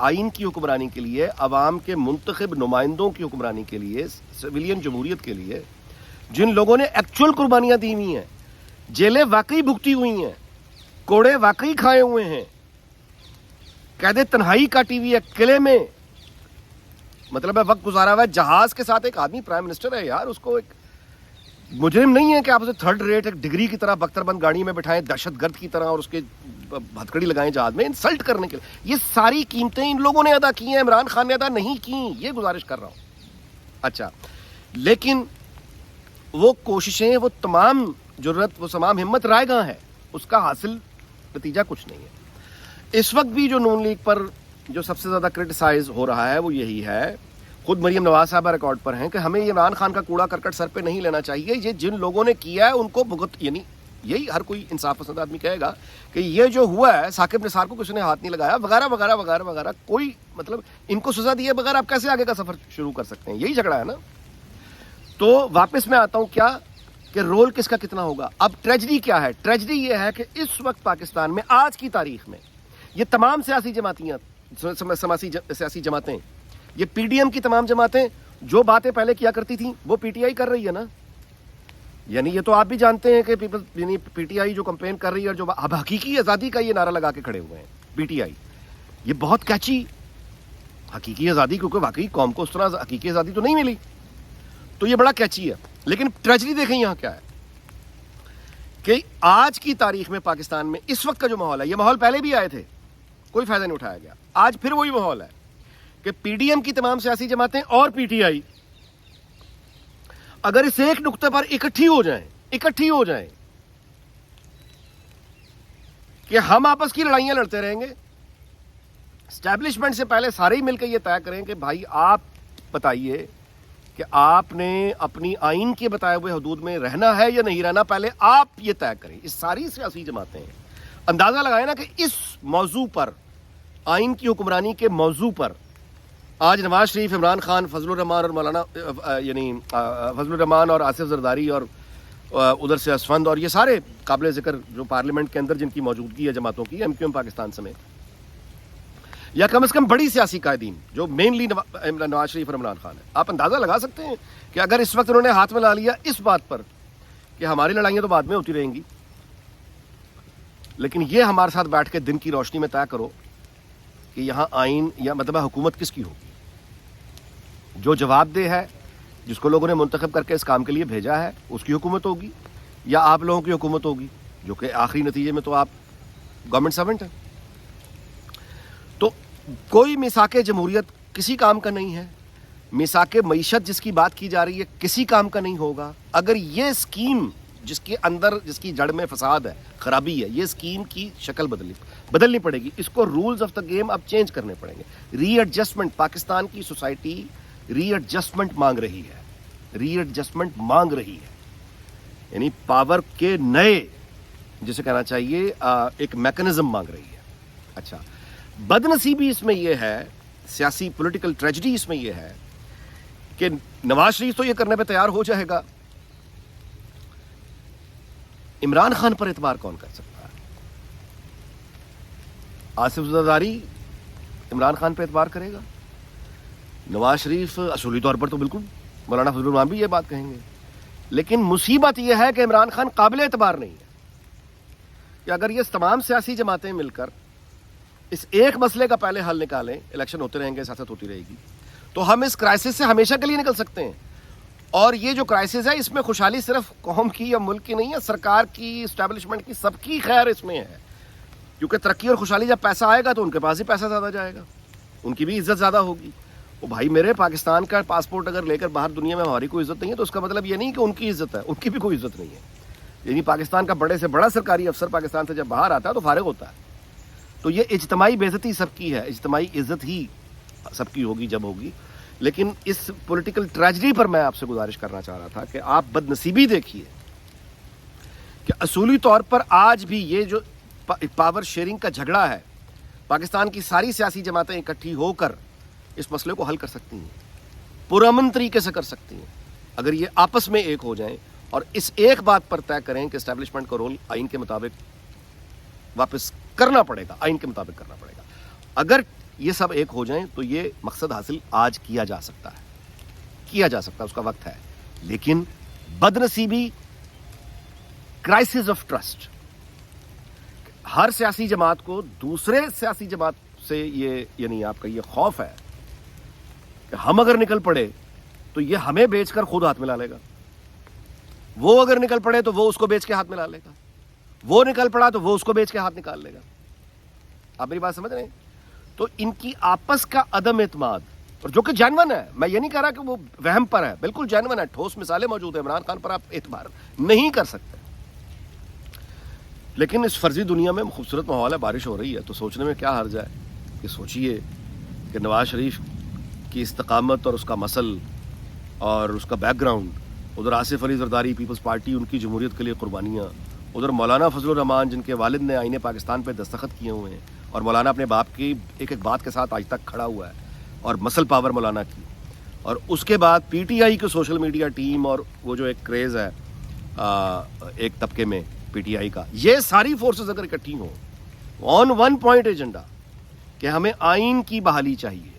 آئین کی حکمرانی کے لیے, عوام کے منتخب نمائندوں کی حکمرانی کے لیے, سویلین جمہوریت کے لیے, جن لوگوں نے ایکچوئل قربانیاں دی ہوئی ہیں, جیلیں واقعی بھگتی ہوئی ہیں, کوڑے واقعی کھائے ہوئے ہیں, قید تنہائی کاٹی ہوئی ہے, قلعے میں مطلب ہے وقت گزارا ہوا ہے, جہاز کے ساتھ ایک آدمی پرائم منسٹر ہے یار, اس کو ایک مجرم نہیں ہے کہ آپ اسے تھرڈ ریٹ ایک ڈگری کی طرح بختر بند گاڑی میں بٹھائیں دہشت گرد کی طرح اور اس کے ہتھکڑی لگائیں جہاز میں انسلٹ کرنے کے لیے. یہ ساری قیمتیں ان لوگوں نے ادا کی ہیں, عمران خان نے ادا نہیں کی. یہ گزارش کر رہا ہوں. اچھا, لیکن وہ کوششیں, وہ تمام جرت, وہ تمام ہمت رائے گاں ہے, اس کا حاصل نتیجہ کچھ نہیں ہے. اس وقت بھی جو نون لیگ پر جو سب سے زیادہ کرٹیسائز ہو رہا ہے وہ یہی ہے, خود مریم نواز صاحبہ ریکارڈ پر ہیں کہ ہمیں عمران خان کا کوڑا کرکٹ سر پہ نہیں لینا چاہیے, یہ جن لوگوں نے کیا ہے ان کو بھگت, یعنی یہی ہر کوئی انصاف پسند آدمی کہے گا کہ یہ جو ہوا ہے ثاقب نثار کو کسی نے ہاتھ نہیں لگایا وغیرہ وغیرہ وغیرہ وغیرہ, کوئی مطلب ان کو سزا دیے بغیر آپ کیسے آگے کا سفر شروع کر سکتے ہیں؟ یہی جھگڑا ہے نا. تو واپس میں آتا ہوں کیا کہ رول کس کا کتنا ہوگا. اب ٹریجڈی کیا ہے؟ ٹریجڈی یہ ہے کہ اس وقت پاکستان میں آج کی تاریخ میں یہ تمام سیاسی جماعتیں, یہ پی ڈی ایم کی تمام جماعتیں جو باتیں پہلے کیا کرتی تھیں وہ پی ٹی آئی کر رہی ہے نا. یعنی یہ تو آپ بھی جانتے ہیں کہ یعنی پی ٹی آئی جو کمپین کر رہی ہے اور جو اب حقیقی آزادی کا یہ نعرہ لگا کے کھڑے ہوئے ہیں پی ٹی آئی, یہ بہت کیچی حقیقی آزادی, کیونکہ واقعی قوم کو اس طرح حقیقی آزادی تو نہیں ملی, تو یہ بڑا کیچی ہے. لیکن ٹریجڈی دیکھیں یہاں کیا ہے کہ آج کی تاریخ میں پاکستان میں اس وقت کا جو ماحول ہے, یہ ماحول پہلے بھی آئے تھے, کوئی فائدہ نہیں اٹھایا گیا. آج پھر وہی ماحول ہے کہ پی ڈی ایم کی تمام سیاسی جماعتیں اور پی ٹی آئی اگر اس ایک نقطے پر اکٹھی ہو جائیں کہ ہم آپس کی لڑائیاں لڑتے رہیں گے, اسٹیبلشمنٹ سے پہلے سارے ہی مل کے یہ طے کریں کہ بھائی آپ بتائیے کہ آپ نے اپنی آئین کے بتائے ہوئے حدود میں رہنا ہے یا نہیں رہنا, پہلے آپ یہ طے کریں. اس ساری سیاسی جماعتیں اندازہ لگائیں نا کہ اس موضوع پر, آئین کی حکمرانی کے موضوع پر, آج نواز شریف, عمران خان, فضل الرحمان اور مولانا یعنی فضل الرحمان اور آصف زرداری اور ادھر سے اسفند اور یہ سارے قابل ذکر جو پارلیمنٹ کے اندر جن کی موجودگی ہے جماعتوں کی, ایم کیو ایم پاکستان سمیت, یا کم از کم بڑی سیاسی قائدین جو مینلی نواز شریف اور عمران خان ہے, آپ اندازہ لگا سکتے ہیں کہ اگر اس وقت انہوں نے ہاتھ میں لا لیا اس بات پر کہ ہماری لڑائیاں تو بعد میں ہوتی رہیں گی, لیکن یہ ہمارے ساتھ بیٹھ کے دن کی روشنی میں طے کرو کہ یہاں آئین یا مطلب حکومت کس کی ہوگی. جو جواب دہ ہے, جس کو لوگوں نے منتخب کر کے اس کام کے لیے بھیجا ہے, اس کی حکومت ہوگی, یا آپ لوگوں کی حکومت ہوگی, جو کہ آخری نتیجے میں تو آپ گورنمنٹ سرونٹ ہیں. تو کوئی میثاق جمہوریت کسی کام کا نہیں ہے, میثاق معیشت جس کی بات کی جا رہی ہے کسی کام کا نہیں ہوگا اگر یہ اسکیم جس کے اندر, جس کی جڑ میں فساد ہے, خرابی ہے, یہ اسکیم کی شکل بدلنی پڑے گی. اس کو رولز آف دا گیم اب چینج کرنے پڑیں گے. ری ایڈجسٹمنٹ, پاکستان کی سوسائٹی ری ایڈجسٹمنٹ مانگ رہی ہے, یعنی پاور کے نئے, جسے کہنا چاہیے ایک میکنزم مانگ رہی ہے. اچھا, بد نصیبی اس میں یہ ہے, سیاسی پولیٹیکل ٹریجڈی اس میں یہ ہے کہ نواز شریف تو یہ کرنے پہ تیار ہو جائے گا, عمران خان پر اعتبار کون کر سکتا ہے؟ آصف زرداری عمران خان پہ اعتبار کرے گا؟ نواز شریف اصولی طور پر تو بالکل, مولانا فضل الرحمان بھی یہ بات کہیں گے, لیکن مصیبت یہ ہے کہ عمران خان قابل اعتبار نہیں ہے. کہ اگر یہ تمام سیاسی جماعتیں مل کر اس ایک مسئلے کا پہلے حل نکالیں, الیکشن ہوتے رہیں گے, سیاست ہوتی رہے گی, تو ہم اس کرائسس سے ہمیشہ کے لیے نکل سکتے ہیں. اور یہ جو کرائسس ہے اس میں خوشحالی صرف قوم کی یا ملک کی نہیں ہے, سرکار کی, اسٹیبلشمنٹ کی, سب کی خیر اس میں ہے. کیونکہ ترقی اور خوشحالی جب پیسہ آئے گا تو ان کے پاس ہی پیسہ زیادہ جائے گا, ان کی بھی عزت زیادہ ہوگی. وہ بھائی میرے پاکستان کا پاسپورٹ اگر لے کر باہر دنیا میں ہماری کوئی عزت نہیں ہے تو اس کا مطلب یہ نہیں کہ ان کی عزت ہے, ان کی بھی کوئی عزت نہیں ہے. یعنی پاکستان کا بڑے سے بڑا سرکاری افسر پاکستان سے جب باہر آتا ہے تو فارغ ہوتا ہے. تو یہ اجتماعی بے عزتی سب کی ہے, اجتماعی عزت ہی سب کی ہوگی جب ہوگی. لیکن اس پولیٹیکل ٹریجڈی پر میں آپ سے گزارش کرنا چاہ رہا تھا کہ آپ بد نصیبی دیکھیے کہ اصولی طور پر آج بھی یہ جو پاور شیئرنگ کا جھگڑا ہے, پاکستان کی ساری سیاسی جماعتیں اکٹھی ہو کر اس مسئلے کو حل کر سکتی ہیں, پرامن طریقے سے کر سکتی ہیں, اگر یہ آپس میں ایک ہو جائیں اور اس ایک بات پر طے کریں کہ اسٹیبلشمنٹ کا رول آئین کے مطابق واپس کرنا پڑے گا, آئین کے مطابق کرنا پڑے گا. اگر یہ سب ایک ہو جائیں تو یہ مقصد حاصل آج کیا جا سکتا ہے، اس کا وقت ہے. لیکن بدنصیبی کرائسس آف ٹرسٹ، ہر سیاسی جماعت کو دوسرے سیاسی جماعت سے یہ یعنی آپ کا یہ خوف ہے کہ ہم اگر نکل پڑے تو یہ ہمیں بیچ کر خود ہاتھ ملا لے گا، وہ اگر نکل پڑے تو وہ اس کو بیچ کے ہاتھ ملا لے گا، وہ نکل پڑا تو وہ اس کو بیچ کے ہاتھ نکال لے گا. آپ میری بات سمجھ رہے ہیں؟ تو ان کی آپس کا عدم اعتماد، اور جو کہ جینون ہے، میں یہ نہیں کہہ رہا کہ وہ وہم پر ہے، بالکل جینون ہے، ٹھوس مثالیں موجود ہیں. عمران خان پر آپ اعتبار نہیں کر سکتے، لیکن اس فرضی دنیا میں خوبصورت ماحول ہے، بارش ہو رہی ہے، تو سوچنے میں کیا حرج ہے کہ سوچئے کہ نواز شریف کی استقامت اور اس کا مسل اور اس کا بیک گراؤنڈ، ادھر آصف علی زرداری پیپلز پارٹی، ان کی جمہوریت کے لیے قربانیاں، ادھر مولانا فضل الرحمان جن کے والد نے آئین پاکستان پہ دستخط کیے ہوئے ہیں، اور مولانا اپنے باپ کی ایک ایک بات کے ساتھ آج تک کھڑا ہوا ہے، اور مسل پاور مولانا کی. اور اس کے بعد پی ٹی آئی کی سوشل میڈیا ٹیم اور وہ جو ایک کریز ہے ایک طبقے میں پی ٹی آئی کا، یہ ساری فورسز اگر اکٹھی ہوں آن ون پوائنٹ ایجنڈا کہ ہمیں آئین کی بحالی چاہیے،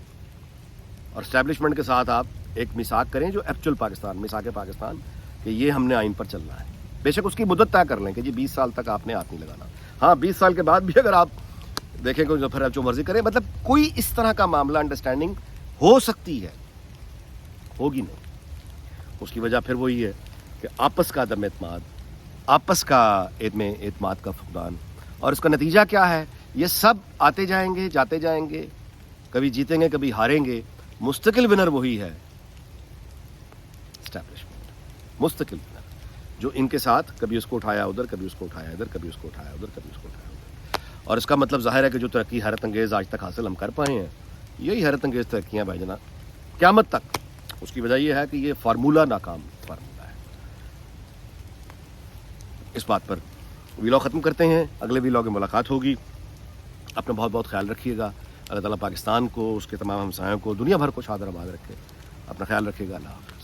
اور اسٹیبلشمنٹ کے ساتھ آپ ایک میثاق کریں جو ایکچوئل پاکستان، میثاق پاکستان، کہ یہ ہم نے آئین پر چلنا ہے. بے شک اس کی مدت طے کر لیں کہ جی 20 سال تک آپ نے ہاتھ نہیں لگانا. ہاں 20 سال کے بعد بھی اگر آپ دیکھیں کہ پھر آپ جو مرضی کریں، مطلب کوئی اس طرح کا معاملہ انڈرسٹینڈنگ ہو سکتی ہے، ہوگی نہیں. اس کی وجہ پھر وہی ہے کہ آپس کا عدم اعتماد، آپس کا اعتماد کا فقدان، اور اس کا نتیجہ کیا ہے؟ یہ سب آتے جائیں گے، جاتے جائیں گے، کبھی جیتیں گے، کبھی ہاریں گے. مستقل ونر وہی ہے اسٹیبلشمنٹ، مستقل ونر جو ان کے ساتھ کبھی اس کو اٹھایا ادھر، کبھی اس کو اٹھایا ادھر، کبھی اس کو اٹھایا ادھر، کبھی اس کو اٹھایا ادھر. اور اس کا مطلب ظاہر ہے کہ جو ترقی حیرت انگیز آج تک حاصل ہم کر پائے ہیں، یہی حیرت انگیز ترقیاں بھائی جناب قیامت تک. اس کی وجہ یہ ہے کہ یہ فارمولہ ناکام فارمولہ ہے. اس بات پر ویلاگ ختم کرتے ہیں، اگلے ویلاگ میں ملاقات ہوگی. اپنا بہت بہت خیال رکھیے گا. اللہ تعالیٰ پاکستان کو، اس کے تمام ہمسایوں کو، دنیا بھر کو شاد اور آباد رکھے. اپنا خیال رکھیے گا. اللہ حافظ.